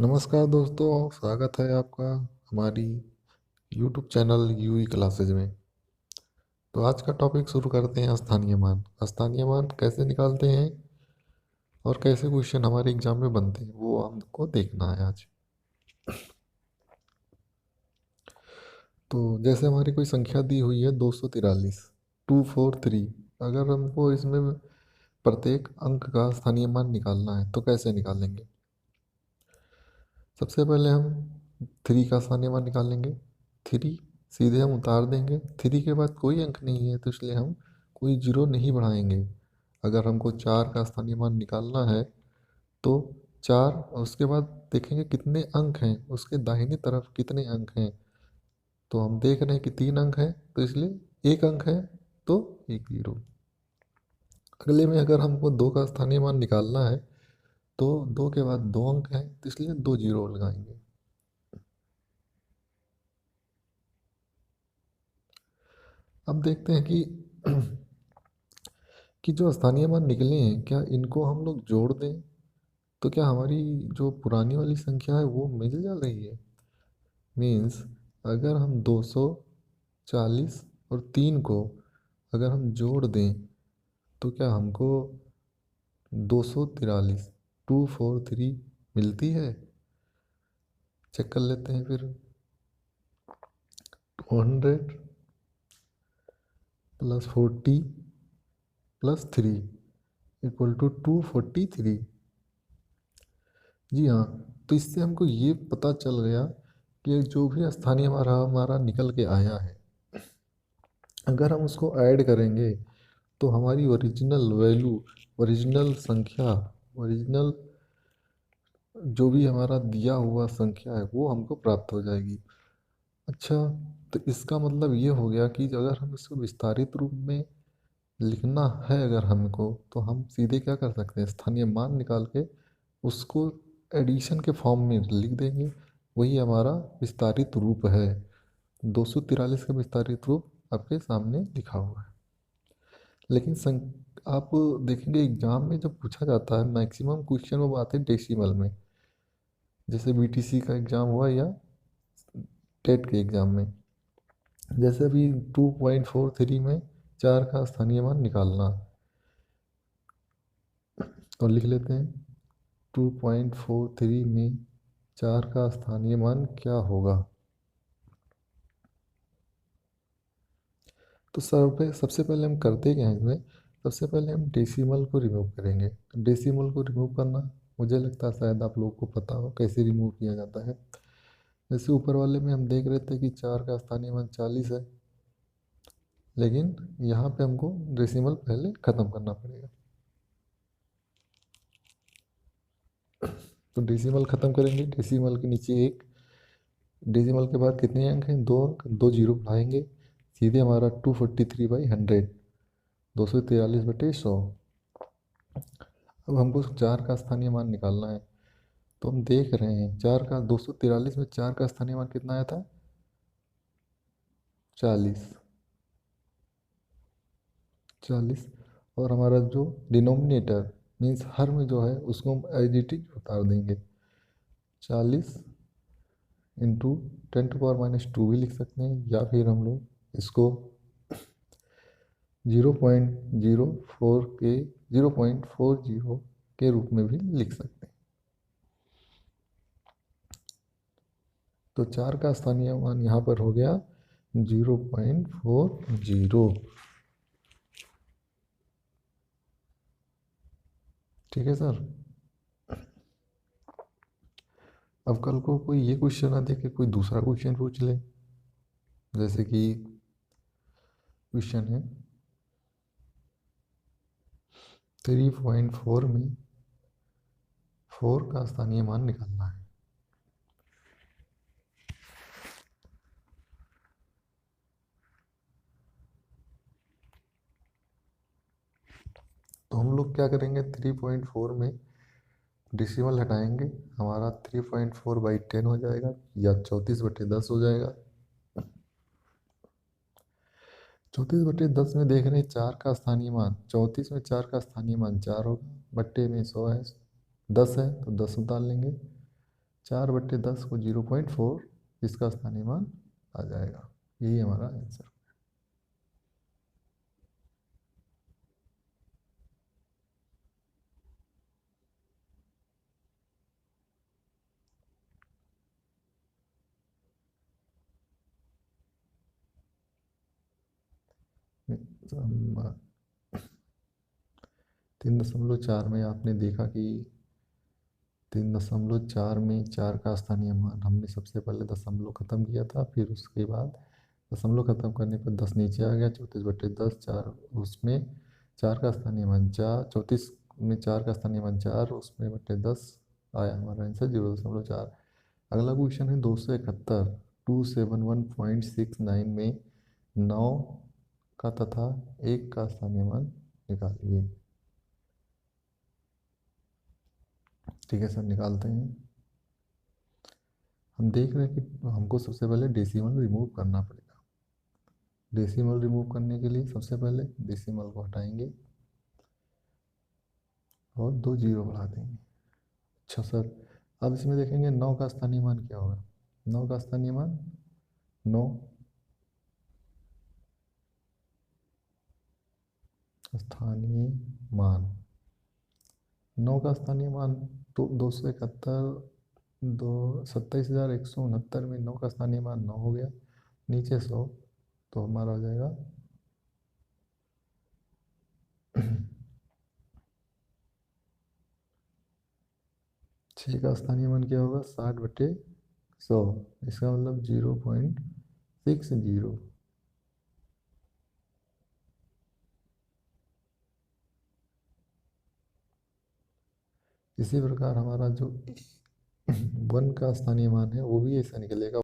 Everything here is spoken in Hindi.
नमस्कार दोस्तों, स्वागत है आपका हमारी YouTube चैनल यूई क्लासेज में। तो आज का टॉपिक शुरू करते हैं। स्थानीय मान। स्थानीय मान कैसे निकालते हैं और कैसे क्वेश्चन हमारे एग्जाम में बनते हैं वो हमको देखना है आज। तो जैसे हमारी कोई संख्या दी हुई है 243, 243। अगर हमको इसमें प्रत्येक अंक का स्थानीय मान निकालना है तो कैसे निकालेंगे? सबसे पहले हम 3 का स्थानीय मान निकालेंगे। 3 सीधे हम उतार देंगे। 3 के बाद कोई अंक नहीं है तो इसलिए हम कोई जीरो नहीं बढ़ाएंगे। अगर हमको 4 का स्थानीय मान निकालना है तो 4 और उसके बाद देखेंगे कितने अंक हैं, उसके दाहिनी तरफ कितने अंक हैं। तो हम देख रहे हैं कि 3 अंक है तो इसलिए एक अंक है तो एक जीरो। अगले में अगर हमको 2 का स्थानीय मान निकालना है तो 2 के बाद 2 अंक हैं तो इसलिए 2 जीरो लगाएंगे। अब देखते हैं कि जो स्थानीय मान निकले हैं क्या इनको हम लोग जोड़ दें तो क्या हमारी जो पुरानी वाली संख्या है वो मिल जा रही है। मीन्स अगर हम 240 और 3 को अगर हम जोड़ दें तो क्या हमको 243 243 मिलती है। चेक कर लेते हैं फिर। 200 प्लस 40 प्लस 3 इक्वल टू 243। जी हाँ, तो इससे हमको ये पता चल गया कि जो भी स्थानीय हमारा हमारा निकल के आया है अगर हम उसको ऐड करेंगे तो हमारी ओरिजिनल वैल्यू, ओरिजिनल संख्या, ओरिजिनल जो भी हमारा दिया हुआ संख्या है वो हमको प्राप्त हो जाएगी। अच्छा, तो इसका मतलब ये हो गया कि अगर हम इसको विस्तारित रूप में लिखना है अगर हमको तो हम सीधे क्या कर सकते हैं, स्थानीय मान निकाल के उसको एडिशन के फॉर्म में लिख देंगे। वही हमारा विस्तारित रूप है। 243 का विस्तारित रूप आपके सामने लिखा हुआ है। लेकिन आप देखेंगे एग्जाम में जब पूछा जाता है मैक्सिमम क्वेश्चन वो आते हैं डेसिमल में। जैसे बीटीसी का एग्ज़ाम हुआ या टेट के एग्ज़ाम में। जैसे अभी 2.43 में 4 का स्थानीय मान निकालना तो लिख लेते हैं 2.43 में 4 का स्थानीय मान क्या होगा। तो सबसे पहले हम करते क्या हैं इसमें, सबसे पहले हम डेसिमल को रिमूव करेंगे। तो डेसिमल को रिमूव करना मुझे लगता है शायद आप लोगों को पता हो कैसे रिमूव किया जाता है। जैसे ऊपर वाले में हम देख रहे थे कि 4 का स्थानीय मान 40 है, लेकिन यहाँ पे हमको डेसिमल पहले ख़त्म करना पड़ेगा। तो डेसिमल ख़त्म करेंगे। डेसिमल के नीचे एक, डेसिमल के बाद कितने अंक हैं, 2 अंक, 2 जीरो बढ़ाएंगे सीधे हमारा 243/100, 243/100। अब हमको 4 का स्थानीय मान निकालना है तो हम देख रहे हैं 4 का 243 में 4 का स्थानीय मान कितना आया था, 40। और हमारा जो डिनोमिनेटर मीन्स हर में जो है उसको हम एज इट इज उतार देंगे। 40 इंटू 10⁻⁻² भी लिख सकते हैं या फिर हम लोग इसको 0.04 के 0.40 के रूप में भी लिख सकते हैं। तो 4 का स्थानीय मान यहाँ पर हो गया 0.40। ठीक है सर। अब कल को कोई ये क्वेश्चन ना दे के कोई दूसरा क्वेश्चन पूछ ले। जैसे कि क्वेश्चन है 3.4 में 4 का स्थानीय मान निकालना है। तो हम लोग क्या करेंगे, 3.4 में डेसिमल हटाएंगे, हमारा 3.4/10 हो जाएगा या 34/10 हो जाएगा। 34/10 में देख रहे हैं 4 का स्थानीय मान, 34 में 4 का स्थानीय मान 4 होगा, बट्टे में 100 है, 10 है तो 10 उतार लेंगे। 4/10 को 0.4 इसका स्थानीय मान आ जाएगा। यही हमारा आंसर। हम 3.4 में आपने देखा कि 3.4 में 4 का स्थानीय मान हमने सबसे पहले दशमलव खत्म किया था, फिर उसके बाद दशमलव खत्म करने पर 10 नीचे आ गया, 34/10 4 उसमें 4 का स्थानीय मान 4, 34 में 4 का स्थानीय मान 4 उसमें बटे 10 आया हमारा आंसर 0.4। अगला क्वेश्चन है 271, 271.69 में 9 का तथा 1 का स्थानीय मान निकालिए। ठीक है सर, निकालते हैं। हम देख रहे हैं कि हमको सबसे पहले डेसिमल रिमूव करना पड़ेगा। डेसिमल रिमूव करने के लिए सबसे पहले डेसिमल को हटाएंगे और 2 जीरो बढ़ा देंगे। अच्छा सर, अब इसमें देखेंगे 9 का स्थानीय मान क्या होगा। 9 का स्थानीय मान 9, स्थानीय मान 9 का स्थानीय मान तो 271, 27,169 में 9 का स्थानीय मान 9 हो गया, नीचे 100 तो हमारा हो जाएगा 6 का स्थानीय मान क्या होगा 60/100, इसका मतलब 0.60। इसी प्रकार हमारा जो 1 का स्थानीय मान है वो भी ऐसा निकलेगा।